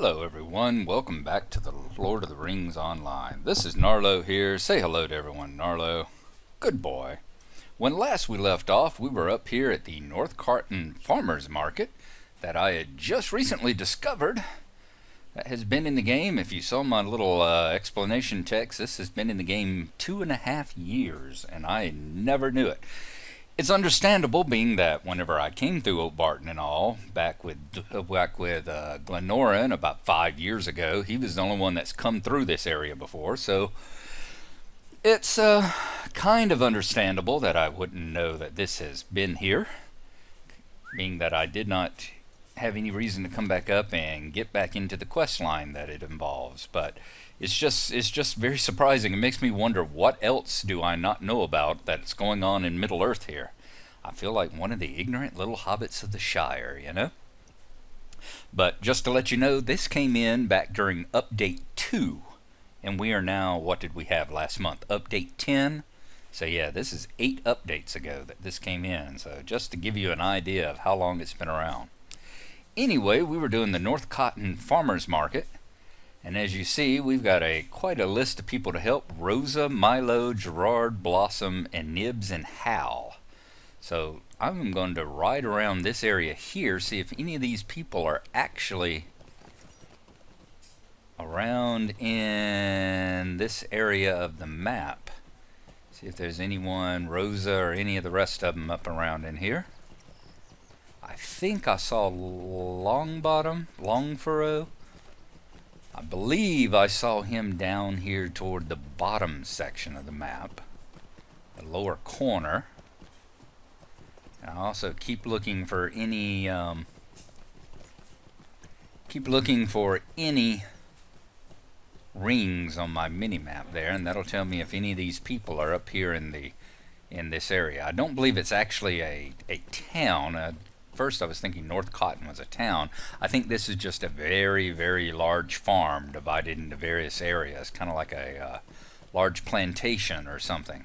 Hello everyone, welcome back to the Lord of the Rings Online. This is Gnarlo here. Say hello to everyone, Gnarlo. Good boy. When last we left off, we were up here at the Northcotton Farmers Market that I had just recently discovered. That has been in the game. If you saw my little explanation text, this has been in the game 2.5 years, and I never knew it. It's understandable, being that whenever I came through Oak Barton and all, back with Glennoran about 5 years ago, he was the only one that's come through this area before, so it's kind of understandable that I wouldn't know that this has been here, being that I did not have any reason to come back up and get back into the quest line that it involves. But it's just very surprising. It makes me wonder, what else do I not know about that's going on in Middle Earth here? I feel like one of the ignorant little hobbits of the Shire, you know? But just to let you know, this came in back during Update 2. And we are now, what did we have last month? Update 10. So yeah, this is 8 updates ago that this came in. So just to give you an idea of how long it's been around. Anyway, we were doing the Northcotton Farmers Market, and as you see, we've got quite a list of people to help: Rosa, Milo, Gerard, Blossom, and Nibs and Hal. So I'm going to ride around this area here, see if any of these people are actually around in this area of the map. See if there's anyone, Rosa or any of the rest of them, up around in here. I think I saw Longfurrow. I believe I saw him down here toward the bottom section of the map, the lower corner. And I also keep looking for any rings on my mini map there, and that'll tell me if any of these people are up here in this area. I don't believe it's actually a town. First I was thinking Northcotton was a town. I think this is just a very, very large farm divided into various areas, kind of like a large plantation or something.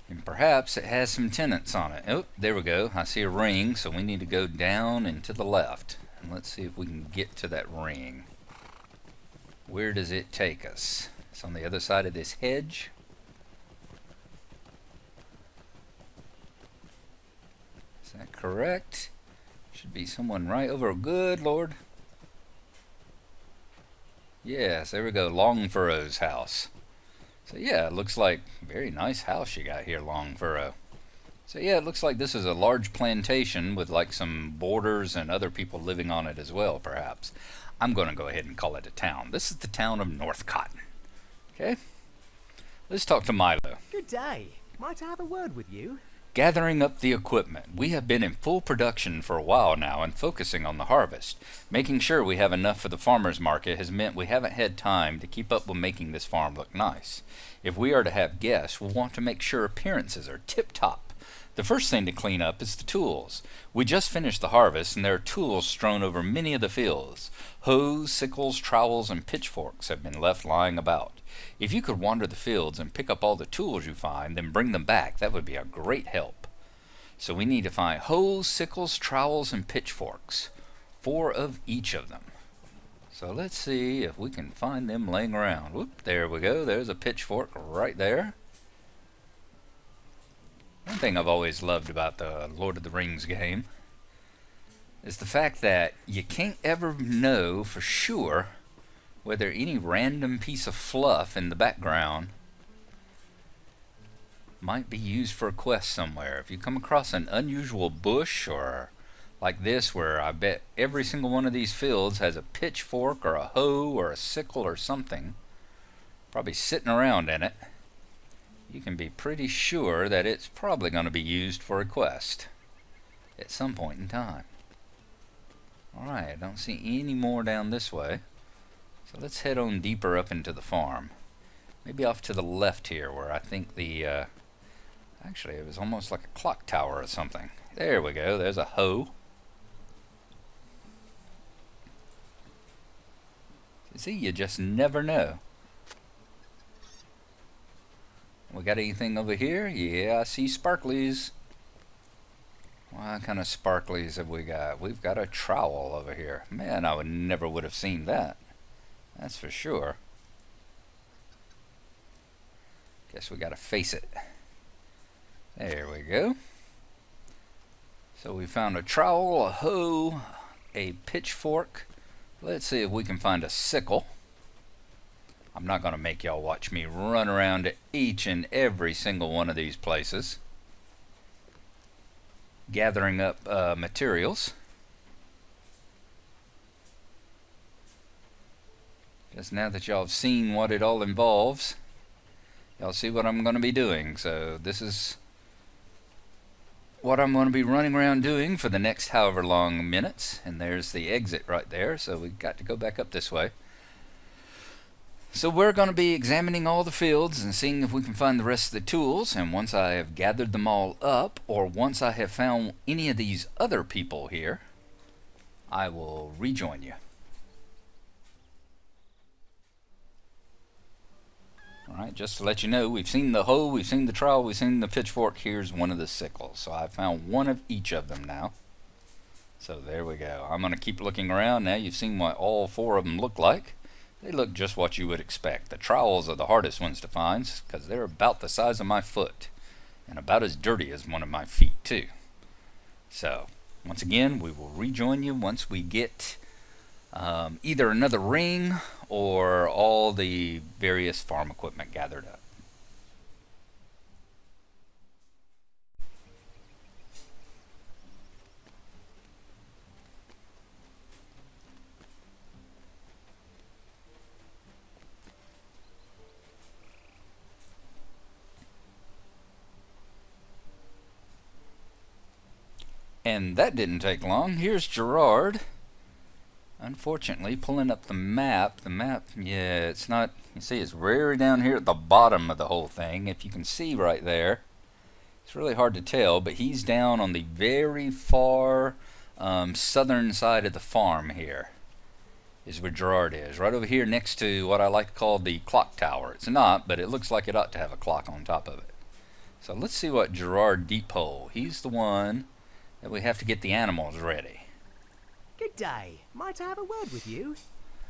And perhaps it has some tenants on it. Oh, there we go. I see a ring, so we need to go down and to the left. And let's see if we can get to that ring. Where does it take us? It's on the other side of this hedge. Is that correct? Should be someone right over. Good Lord. Yes, there we go. Longfurrow's house. So yeah, it looks like a very nice house you got here, Longfurrow. So yeah, it looks like this is a large plantation with like some borders and other people living on it as well, perhaps. I'm going to go ahead and call it a town. This is the town of Northcotton. Okay? Let's talk to Milo. Good day. Might I have a word with you? Gathering up the equipment. We have been in full production for a while now and focusing on the harvest. Making sure we have enough for the farmer's market has meant we haven't had time to keep up with making this farm look nice. If we are to have guests, we'll want to make sure appearances are tip-top. The first thing to clean up is the tools. We just finished the harvest, and there are tools strewn over many of the fields. Hoes, sickles, trowels, and pitchforks have been left lying about. If you could wander the fields and pick up all the tools you find, then bring them back, that would be a great help. So we need to find hoes, sickles, trowels, and pitchforks. 4 of each of them. So let's see if we can find them laying around. Whoop, there we go. There's a pitchfork right there. One thing I've always loved about the Lord of the Rings game is the fact that you can't ever know for sure whether any random piece of fluff in the background might be used for a quest somewhere. If you come across an unusual bush or like this, where I bet every single one of these fields has a pitchfork or a hoe or a sickle or something probably sitting around in it, you can be pretty sure that it's probably going to be used for a quest at some point in time. Alright, I don't see any more down this way. So let's head on deeper up into the farm. Maybe off to the left here, where I think the... actually, it was almost like a clock tower or something. There we go, there's a hoe. See, you just never know. We got anything over here? Yeah, I see sparklies. Well, What kind of sparklies have we got? We've got a trowel over here. Man, I never would have seen that. That's for sure. Guess we gotta face it. There we go. So we found a trowel, a hoe, a pitchfork. Let's see if we can find a sickle. I'm not gonna make y'all watch me run around to each and every single one of these places, gathering up materials. Just now that y'all have seen what it all involves, y'all see what I'm going to be doing. So this is what I'm going to be running around doing for the next however long minutes. And there's the exit right there, so we've got to go back up this way. So we're going to be examining all the fields and seeing if we can find the rest of the tools. And once I have gathered them all up, or once I have found any of these other people here, I will rejoin you. Alright, just to let you know, we've seen the hoe, we've seen the trowel, we've seen the pitchfork. Here's one of the sickles. So I found one of each of them now. So there we go. I'm going to keep looking around. Now you've seen what all four of them look like. They look just what you would expect. The trowels are the hardest ones to find because they're about the size of my foot and about as dirty as one of my feet too. So once again, we will rejoin you once we get either another ring or all the various farm equipment gathered up. And that didn't take long. Here's Gerard. Unfortunately, pulling up the map, yeah, it's not, you see it's very down here at the bottom of the whole thing. If you can see right there, it's really hard to tell, but he's down on the very far southern side of the farm here, is where Gerard is. Right over here next to what I like to call the clock tower. It's not, but it looks like it ought to have a clock on top of it. So let's see what Gerard Deephole, he's the one that we have to get the animals ready. Good day. Might I have a word with you?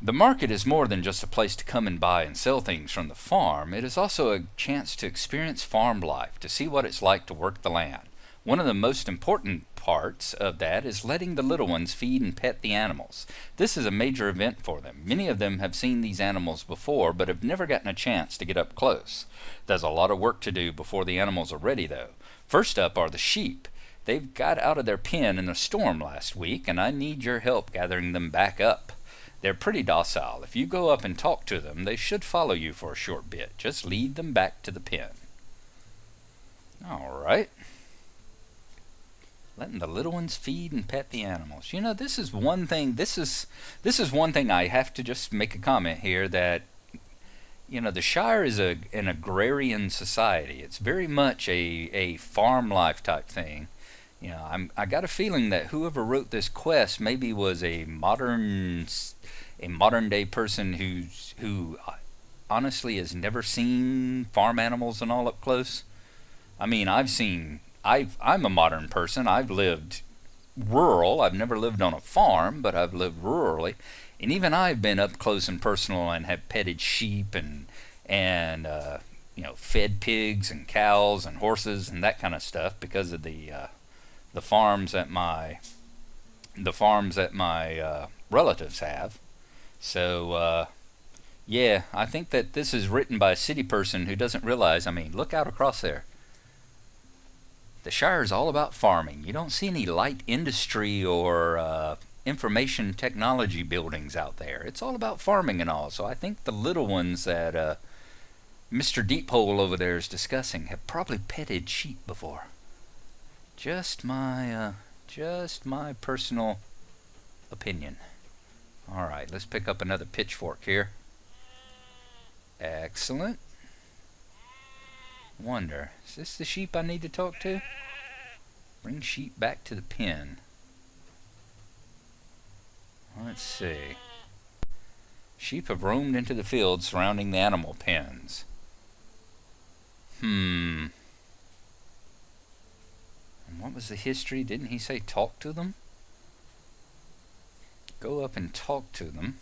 The market is more than just a place to come and buy and sell things from the farm. It is also a chance to experience farm life, to see what it's like to work the land. One of the most important parts of that is letting the little ones feed and pet the animals. This is a major event for them. Many of them have seen these animals before, but have never gotten a chance to get up close. There's a lot of work to do before the animals are ready, though. First up are the sheep. They've got out of their pen in a storm last week, and I need your help gathering them back up. They're pretty docile. If you go up and talk to them, they should follow you for a short bit. Just lead them back to the pen. All right. Letting the little ones feed and pet the animals. You know, this is one thing. This is one thing I have to just make a comment here that, you know, the Shire is an agrarian society. It's very much a farm life type thing. You know, I got a feeling that whoever wrote this quest maybe was a modern day person who honestly has never seen farm animals and all up close. I mean, I'm a modern person. I've lived rural. I've never lived on a farm, but I've lived rurally, and even I've been up close and personal and have petted sheep and you know, fed pigs and cows and horses and that kind of stuff because of the farms that my relatives have. So yeah, I think that this is written by a city person who doesn't realize, I mean, look out across there. The Shire is all about farming. You don't see any light industry or information technology buildings out there. It's all about farming and all. So I think the little ones that Mr. Deephole over there is discussing have probably petted sheep before. Just my personal opinion. All right, let's pick up another pitchfork here. Excellent. Wonder, is this the sheep I need to talk to? Bring sheep back to the pen. Let's see. Sheep have roamed into the fields surrounding the animal pens. What was the history? Didn't he say talk to them? Go up and talk to them.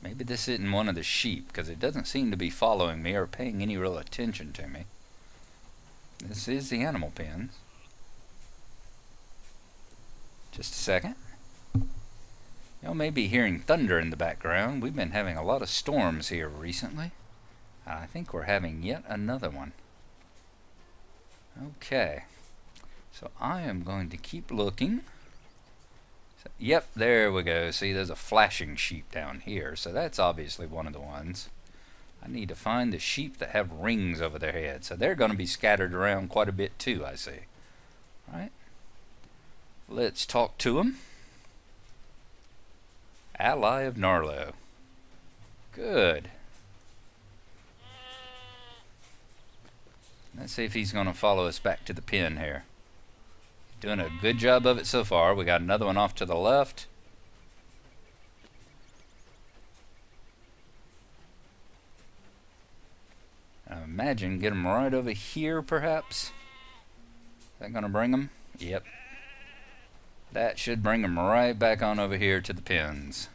Maybe this isn't one of the sheep, because it doesn't seem to be following me or paying any real attention to me. This is the animal pens. Just a second. Y'all may be hearing thunder in the background. We've been having a lot of storms here recently. I think we're having yet another one. Okay. So I am going to keep looking. So, yep, there we go. See, there's a flashing sheep down here. So that's obviously one of the ones. I need to find the sheep that have rings over their heads. So they're going to be scattered around quite a bit too, I see. All right. Let's talk to them. Ally of Gnarlo. Good. Let's see if he's going to follow us back to the pen here. Doing a good job of it so far. We got another one off to the left. I imagine get him right over here perhaps. Is that going to bring him? Yep. That should bring him right back on over here to the pens.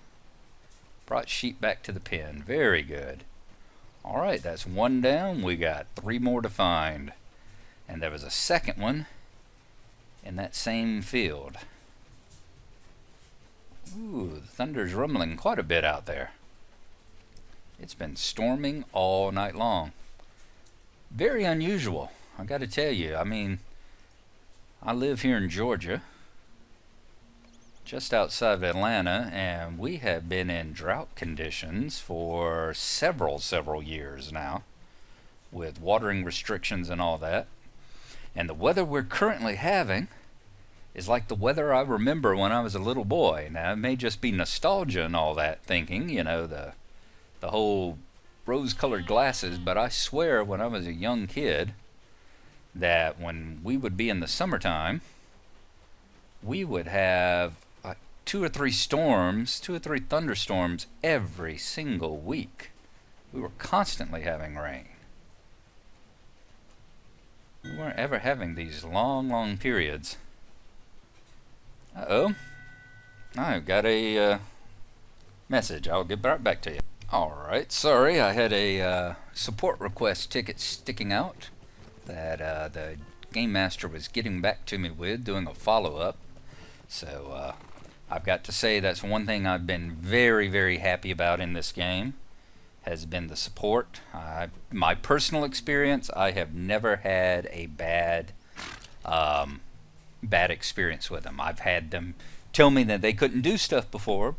Brought sheep back to the pen. Very good. Alright, that's one down. We got 3 more to find. And there was a second one in that same field. Ooh, the thunder's rumbling quite a bit out there. It's been storming all night long. Very unusual, I gotta tell you. I mean, I live here in Georgia, just outside of Atlanta, and we have been in drought conditions for several years now, with watering restrictions and all that. And the weather we're currently having is like the weather I remember when I was a little boy. Now, it may just be nostalgia and all that thinking, you know, the whole rose-colored glasses, but I swear when I was a young kid that when we would be in the summertime, we would have 2 or 3 storms, 2 or 3 thunderstorms every single week. We were constantly having rain. We weren't ever having these long periods. Uh-oh. I've got a message. I'll get right back to you. Alright, sorry, I had a support request ticket sticking out that the Game Master was getting back to me with, doing a follow-up. So, I've got to say that's one thing I've been very happy about in this game, has been the support. My personal experience, I have never had a bad experience with them. I've had them tell me that they couldn't do stuff before,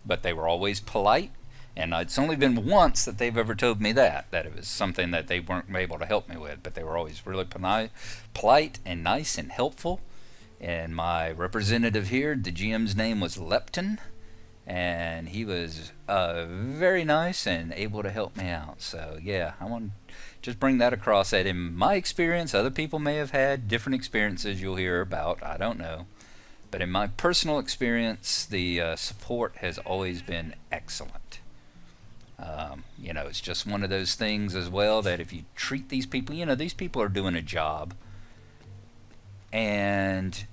but they were always polite, and it's only been once that they've ever told me that it was something that they weren't able to help me with, but they were always really polite and nice and helpful. And my representative here, the GM's name was Lepton, and he was very nice and able to help me out. So yeah, I want to just bring that across, that in my experience, other people may have had different experiences you'll hear about, I don't know. But in my personal experience, the support has always been excellent. You know, it's just one of those things as well that if you treat these people, you know, these people are doing a job, and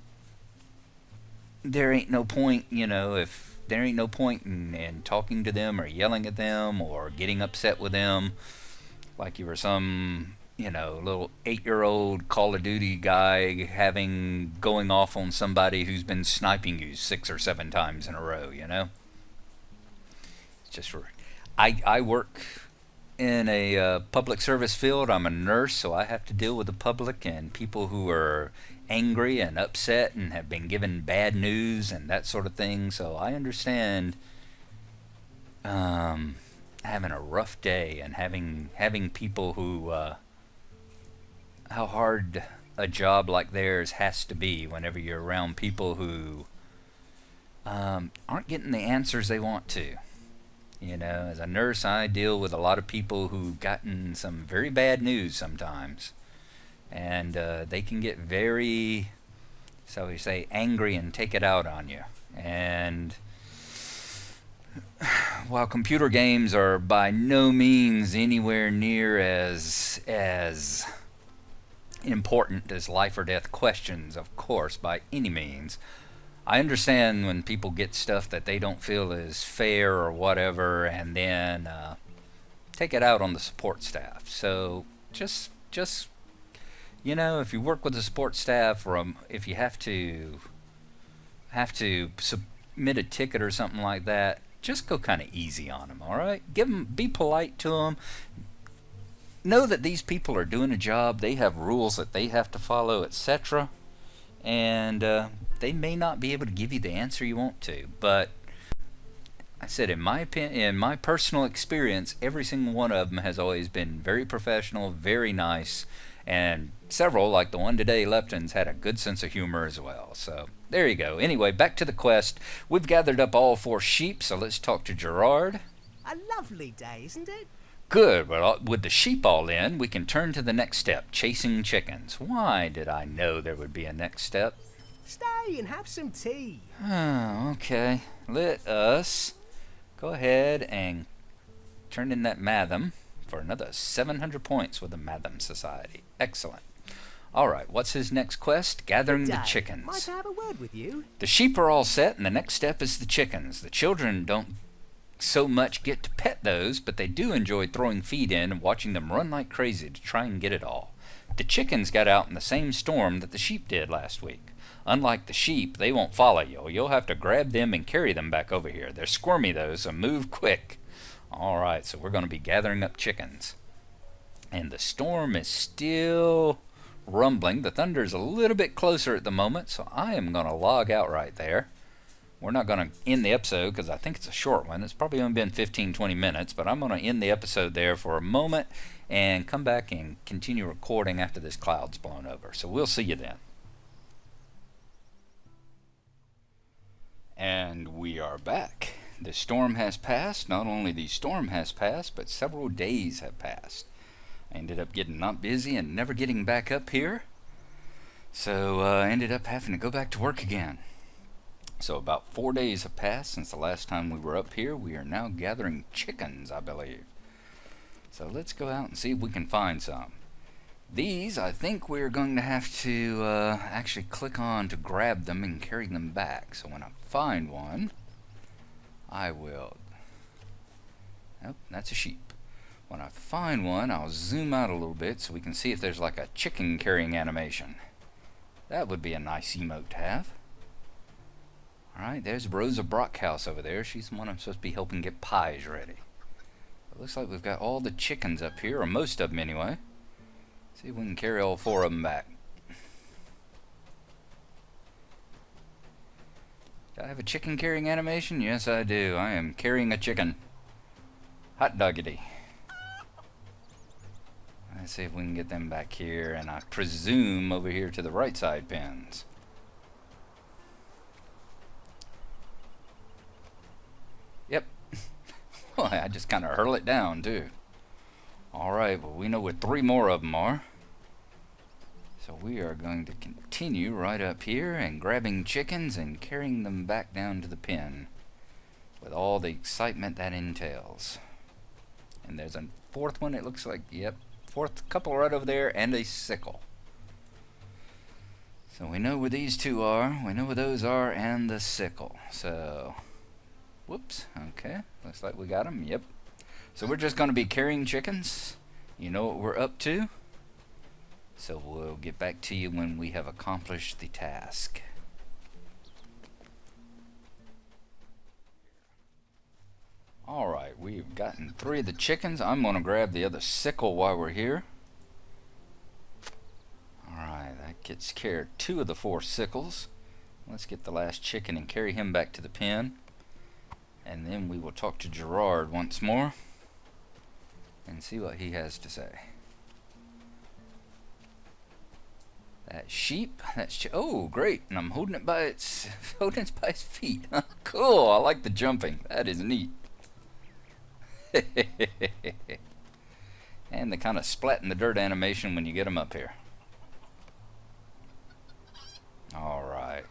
there ain't no point, you know, if there ain't no point in talking to them or yelling at them or getting upset with them like you were some, you know, little 8-year-old Call of Duty guy going off on somebody who's been sniping you 6 or 7 times in a row, you know. It's just I work in a public service field. I'm a nurse, so I have to deal with the public and people who are angry and upset and have been given bad news and that sort of thing. So I understand having a rough day and having people who how hard a job like theirs has to be whenever you're around people who aren't getting the answers they want to. You know, as a nurse, I deal with a lot of people who've gotten some very bad news sometimes. And they can get very, so we say, angry and take it out on you. And while computer games are by no means anywhere near as important as life or death questions, of course, by any means. I understand when people get stuff that they don't feel is fair or whatever, and then take it out on the support staff. So just if you work with the support staff, or if you have to submit a ticket or something like that, just go kind of easy on them. All right, be polite to them. Know that these people are doing a job. They have rules that they have to follow, etc. And they may not be able to give you the answer you want to, but I said, in my opinion, in my personal experience, every single one of them has always been very professional, very nice, and several, like the one today, Lepton's, had a good sense of humor as well. So there you go. Anyway, back to the quest. We've gathered up all 4 sheep, so let's talk to Gerard. A lovely day, isn't it? Good. Well, with the sheep all in, we can turn to the next step, chasing chickens. Why did I know there would be a next step? Stay and have some tea. Oh, okay. Let us go ahead and turn in that Matham for another 700 points with the Matham Society. Excellent. All right, what's his next quest? Gathering the chickens. Might I have a word with you? The sheep are all set, and the next step is the chickens. The children don't so much get to pet those, but they do enjoy throwing feed in and watching them run like crazy to try and get it all. The chickens got out in the same storm that the sheep did last week. Unlike the sheep, they won't follow you. You'll have to grab them and carry them back over here. They're squirmy though, so move quick. All right, so we're going to be gathering up chickens. And the storm is still rumbling. The thunder's a little bit closer at the moment, so I am going to log out right there. We're not going to end the episode because I think it's a short one. It's probably only been 15-20 minutes, but I'm going to end the episode there for a moment and come back and continue recording after this cloud's blown over. So we'll see you then. And we are back. The storm has passed. Not only the storm has passed, but several days have passed. I ended up getting not busy and never getting back up here. So I ended up having to go back to work again. So about 4 days have passed since the last time we were up here. We are now gathering chickens, I believe. So let's go out and see if we can find some. These, I think we're going to have to actually click on to grab them and carry them back. So when I find one, I will... Oh, that's a sheep. When I find one, I'll zoom out a little bit so we can see if there's like a chicken carrying animation. That would be a nice emote to have. Alright, there's Rosa Brockhouse over there. She's the one I'm supposed to be helping get pies ready. It looks like we've got all the chickens up here, or most of them anyway. See if we can carry all 4 of them back. Do I have a chicken carrying animation? Yes, I do. I am carrying a chicken. Hot doggity. Let's see if we can get them back here, and I presume over here to the right side pens. Yep. Well, I just kind of hurl it down, too. Alright, well, we know where 3 more of them are. So we are going to continue right up here and grabbing chickens and carrying them back down to the pen with all the excitement that entails. And there's a 4th one, it looks like. Yep, 4th couple right over there, and a sickle. So we know where these 2 are. We know where those are, and the sickle. So... Whoops, okay, looks like we got them, yep. So we're just going to be carrying chickens. You know what we're up to. So we'll get back to you when we have accomplished the task. Alright, we've gotten 3 of the chickens. I'm going to grab the other sickle while we're here. Alright, that gets care of 2 of the 4 sickles. Let's get the last chicken and carry him back to the pen. And then we will talk to Gerard once more and see what he has to say. That sheep, oh great, and I'm holding it by its feet. Cool, I like the jumping. That is neat. And the kind of splat in the dirt animation when you get them up here. Alright.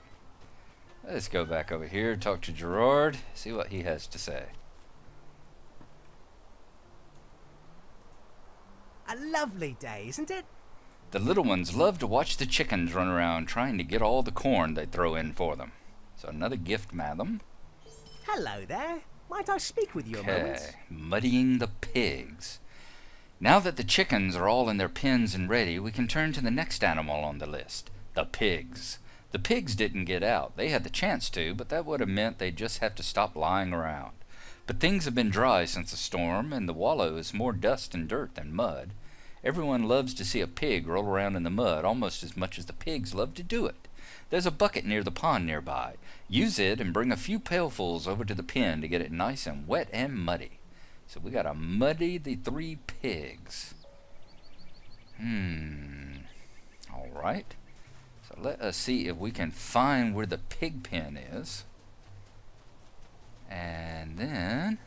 Let's go back over here, talk to Gerard, see what he has to say. A lovely day, isn't it? The little ones love to watch the chickens run around trying to get all the corn they throw in for them. So another gift, madam. Hello there. Might I speak with you a moment? Okay, muddying the pigs. Now that the chickens are all in their pens and ready, we can turn to the next animal on the list, the pigs. The pigs didn't get out. They had the chance to, but that would have meant they'd just have to stop lying around. But things have been dry since the storm, and the wallow is more dust and dirt than mud. Everyone loves to see a pig roll around in the mud almost as much as the pigs love to do it. There's a bucket near the pond nearby. Use it and bring a few pailfuls over to the pen to get it nice and wet and muddy. So we gotta muddy the 3 pigs. Alright. So let us see if we can find where the pig pen is. And then...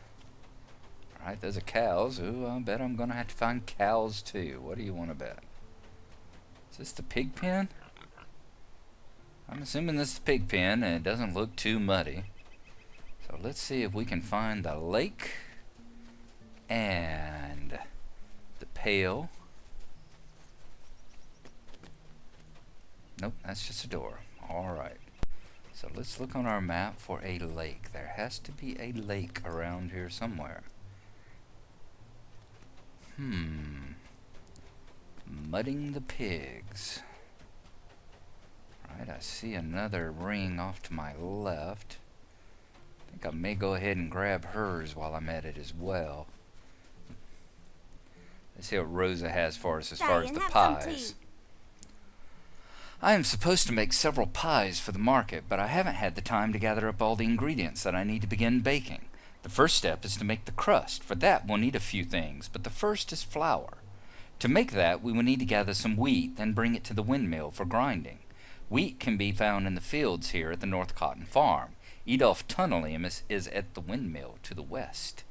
Alright, those are cows. Ooh, I bet I'm gonna have to find cows too. What do you want to bet? Is this the pig pen? I'm assuming this is the pig pen and it doesn't look too muddy. So let's see if we can find the lake and the pail. Nope, that's just a door. Alright. So let's look on our map for a lake. There has to be a lake around here somewhere. Mudding the pigs. Alright, I see another ring off to my left. I think I may go ahead and grab hers while I'm at it as well. Let's see what Rosa has for us as far as the pies. I am supposed to make several pies for the market, but I haven't had the time to gather up all the ingredients that I need to begin baking. The first step is to make the crust. For that, we'll need a few things, but the first is flour. To make that, we will need to gather some wheat, then bring it to the windmill for grinding. Wheat can be found in the fields here at the Northcotton farm. Edolf Tunnelium is at the windmill to the west.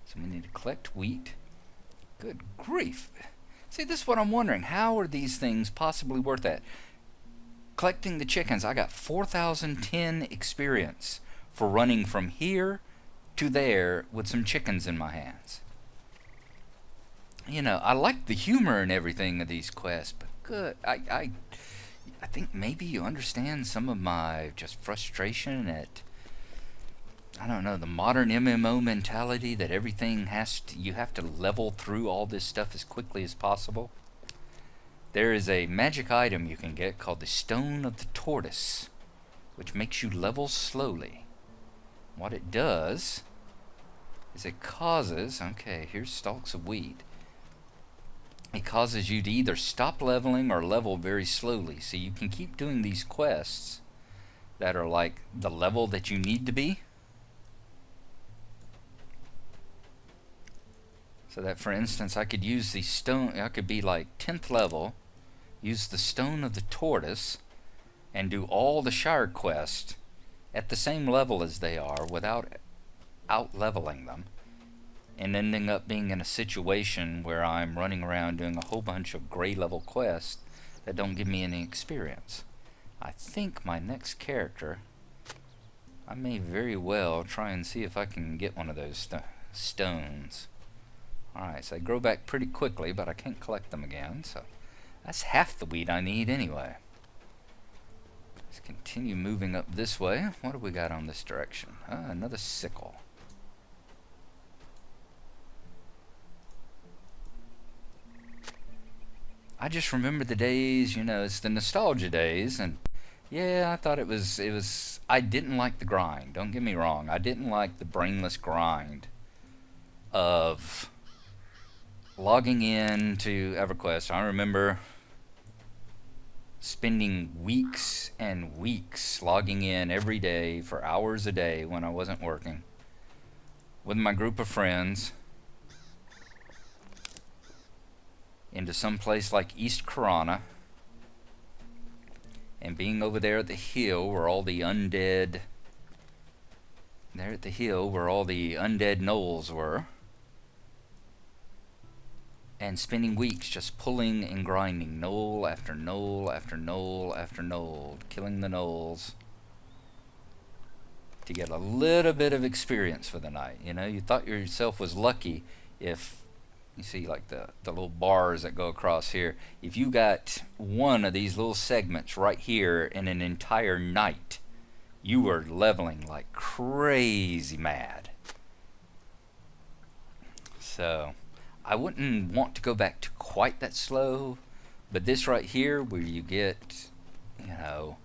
So we need to collect wheat. Good grief. See, this is what I'm wondering. How are these things possibly worth that? Collecting the chickens, I got 4,010 experience for running from here to there with some chickens in my hands. You know, I like the humor and everything of these quests, but good. I think maybe you understand some of my just frustration at, I don't know, the modern MMO mentality that everything you have to level through all this stuff as quickly as possible. There is a magic item you can get called the Stone of the Tortoise, which makes you level slowly. What it does is it causes, okay, here's stalks of wheat. It causes you to either stop leveling or level very slowly, so you can keep doing these quests that are like the level that you need to be. So that, for instance, I could use the stone, I could be like 10th level, use the Stone of the Tortoise, and do all the Shire quests at the same level as they are without out-leveling them, and ending up being in a situation where I'm running around doing a whole bunch of gray level quests that don't give me any experience. I think my next character, I may very well try and see if I can get one of those stones. Alright, so they grow back pretty quickly, but I can't collect them again, so that's half the wheat I need anyway. Let's continue moving up this way. What do we got on this direction? Another sickle. I just remember the days, you know, it's the nostalgia days, and yeah, I thought it was, I didn't like the grind, don't get me wrong. I didn't like the brainless grind of logging in to EverQuest. I remember spending weeks and weeks logging in every day for hours a day when I wasn't working with my group of friends into some place like East Corona, and being over there at the hill where all the undead, there at the hill where all the undead gnolls were, and spending weeks just pulling and grinding gnoll after gnoll after gnoll after gnoll, killing the gnolls to get a little bit of experience for the night. You know, you thought yourself was lucky if You see like the little bars that go across here. If you got one of these little segments right here in an entire night, you were leveling like crazy mad. So I wouldn't want to go back to quite that slow, but this right here where you get, you know,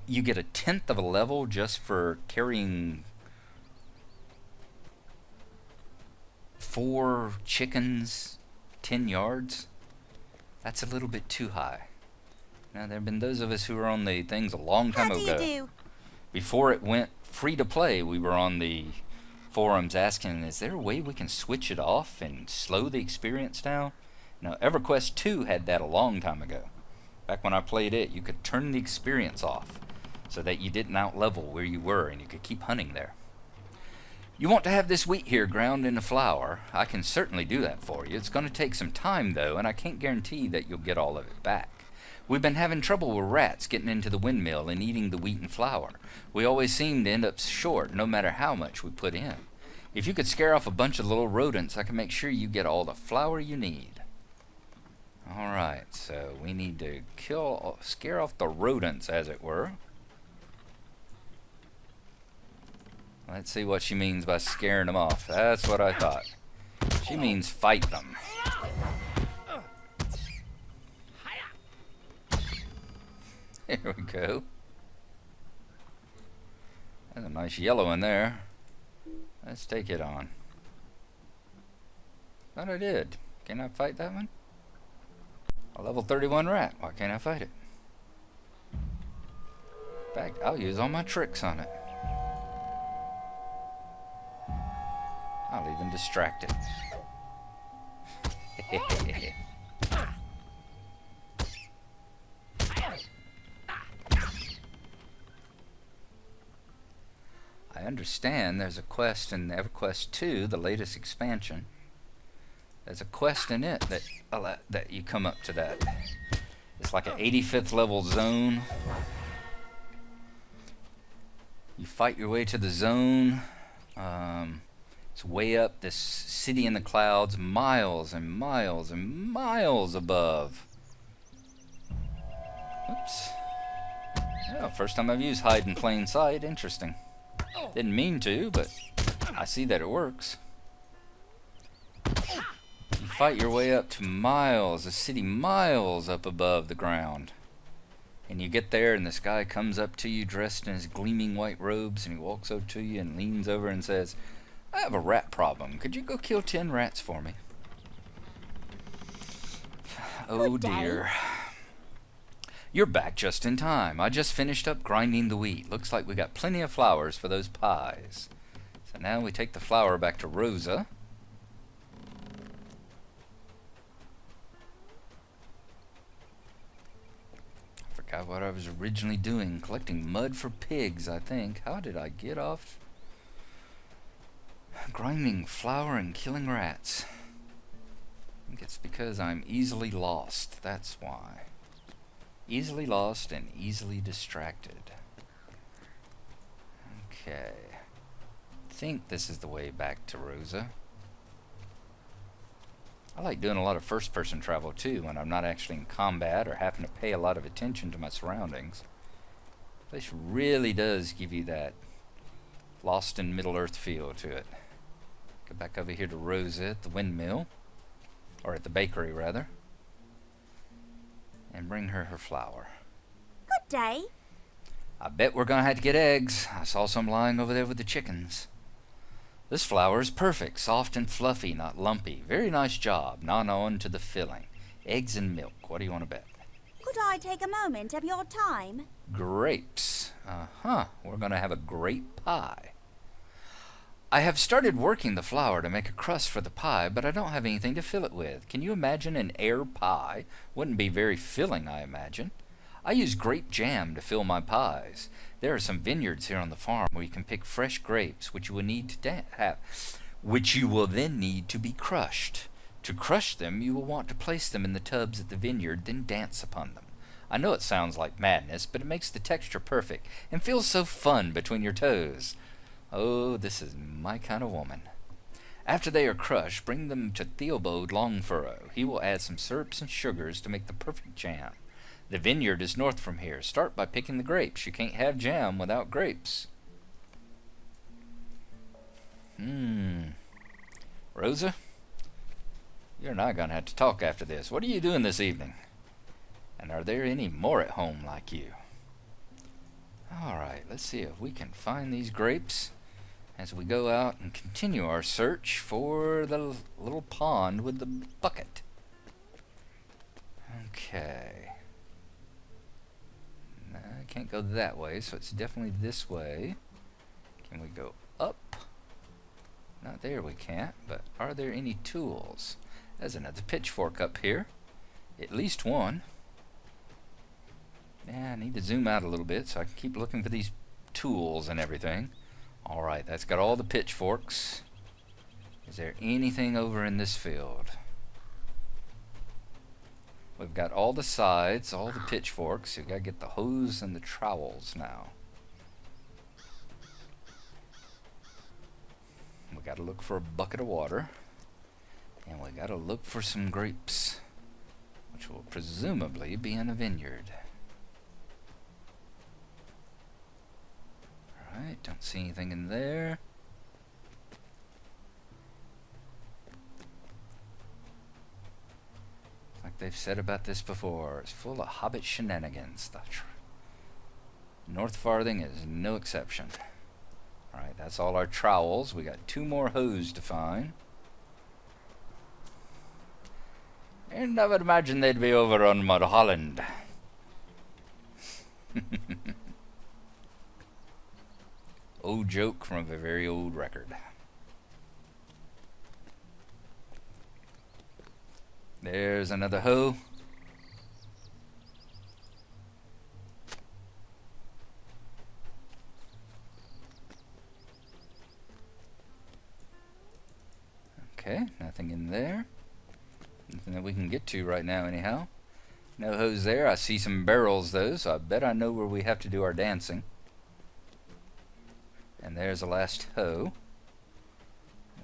you get a tenth of a level just for carrying 4 chickens 10 yards. That's a little bit too high. Now there have been those of us who were on the things a long time ago. How do you do? Before it went free to play, we were on the forums asking, is there a way we can switch it off and slow the experience down? Now EverQuest 2 had that a long time ago. Back when I played it, you could turn the experience off so that you didn't out-level where you were and you could keep hunting there. You want to have this wheat here ground into flour. I can certainly do that for you. It's going to take some time though, and I can't guarantee that you'll get all of it back. We've been having trouble with rats getting into the windmill and eating the wheat and flour. We always seem to end up short no matter how much we put in. If you could scare off a bunch of little rodents, I can make sure you get all the flour you need. Alright, so we need to scare off the rodents, as it were. Let's see what she means by scaring them off. That's what I thought. She means fight them. There we go. There's a nice yellow in there. Let's take it on. Thought I did. Can I fight that one? A level 31 rat. Why can't I fight it? In fact, I'll use all my tricks on it. I'll even distract it. I understand there's a quest in EverQuest 2, the latest expansion. There's a quest in it that you come up to that. It's like an 85th level zone. You fight your way to the zone. It's way up this city in the clouds, miles and miles and miles above. Oops. Yeah, first time I've used hide in plain sight. Interesting. Didn't mean to, but I see that it works. You fight your way up to miles, a city miles up above the ground. And you get there and this guy comes up to you dressed in his gleaming white robes, and he walks over to you and leans over and says, I have a rat problem. Could you go kill 10 rats for me? Oh dear. You're back just in time. I just finished up grinding the wheat. Looks like we got plenty of flours for those pies. So now we take the flour back to Rosa. I forgot what I was originally doing. Collecting mud for pigs, I think. How did I get off? Grinding flour and killing rats. I think it's because I'm easily lost. That's why. Easily lost and easily distracted. Okay. I think this is the way back to Rosa. I like doing a lot of first-person travel too when I'm not actually in combat or having to pay a lot of attention to my surroundings. This really does give you that Lost in Middle-earth feel to it. Go back over here to Rosa at the windmill, or at the bakery rather, and bring her flour. Good day. I bet we're gonna have to get eggs. I saw some lying over there with the chickens. This flour is perfect, soft and fluffy, not lumpy. Very nice job. Now on to the filling. Eggs and milk. What do you want to bet? Could I take a moment of your time? Grapes. We're gonna have a grape pie. I have started working the flour to make a crust for the pie, but I don't have anything to fill it with. Can you imagine an air pie? Wouldn't be very filling, I imagine. I use grape jam to fill my pies. There are some vineyards here on the farm where you can pick fresh grapes, which you will need to which you will then need to be crushed. To crush them, you will want to place them in the tubs at the vineyard, then dance upon them. I know it sounds like madness, but it makes the texture perfect and feels so fun between your toes. Oh, this is my kind of woman. After they are crushed, bring them to Theobald Longfurrow. He will add some syrups and sugars to make the perfect jam. The vineyard is north from here. Start by picking the grapes. You can't have jam without grapes. Rosa, you and I are going to have to talk after this. What are you doing this evening? And are there any more at home like you? Alright, let's see if we can find these grapes as we go out and continue our search for the little pond with the bucket. Okay. No, I can't go that way, so it's definitely this way. Can we go up? Not there, we can't, but are there any tools? There's another pitchfork up here. At least one. Yeah, I need to zoom out a little bit so I can keep looking for these tools and everything. Alright, that's got all the pitchforks. Is there anything over in this field? We've got all the sides, all the pitchforks. We've got to get the hose and the trowels now. We got to look for a bucket of water. And we got to look for some grapes, which will presumably be in a vineyard. Alright, don't see anything in there. Like they've said about this before, it's full of hobbit shenanigans. The North Farthing is no exception. Alright, that's all our trowels. We got 2 more hose to find. And I would imagine they'd be over on Mulholland. Old joke from a very old record. There's another hoe. Okay, nothing in there. Nothing that we can get to right now anyhow. No hose there. I see some barrels though, so I bet I know where we have to do our dancing. And there's the last hoe.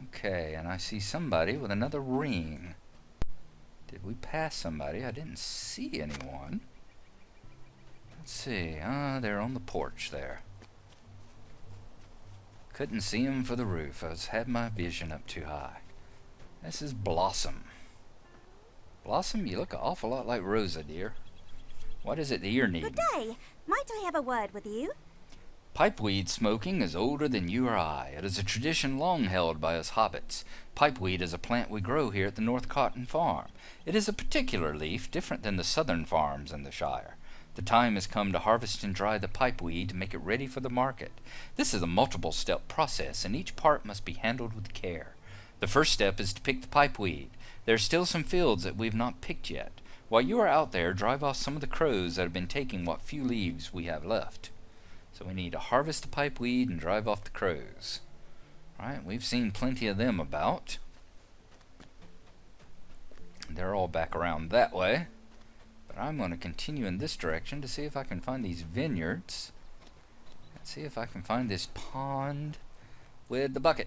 Okay, and I see somebody with another ring. Did we pass somebody? I didn't see anyone. Let's see. They're on the porch there. Couldn't see them for the roof. I had my vision up too high. This is Blossom. Blossom, you look an awful lot like Rosa, dear. What is it that you're needing? Good day. Might I have a word with you? Pipeweed smoking is older than you or I. It is a tradition long held by us hobbits. Pipeweed is a plant we grow here at the Northcotton farm. It is a particular leaf, different than the southern farms in the Shire. The time has come to harvest and dry the pipeweed to make it ready for the market. This is a multiple-step process, and each part must be handled with care. The first step is to pick the pipeweed. There are still some fields that we've not picked yet. While you are out there, drive off some of the crows that have been taking what few leaves we have left. So we need to harvest the pipeweed and drive off the crows. Alright, we've seen plenty of them about. They're all back around that way. But I'm going to continue in this direction to see if I can find these vineyards. Let's see if I can find this pond with the bucket.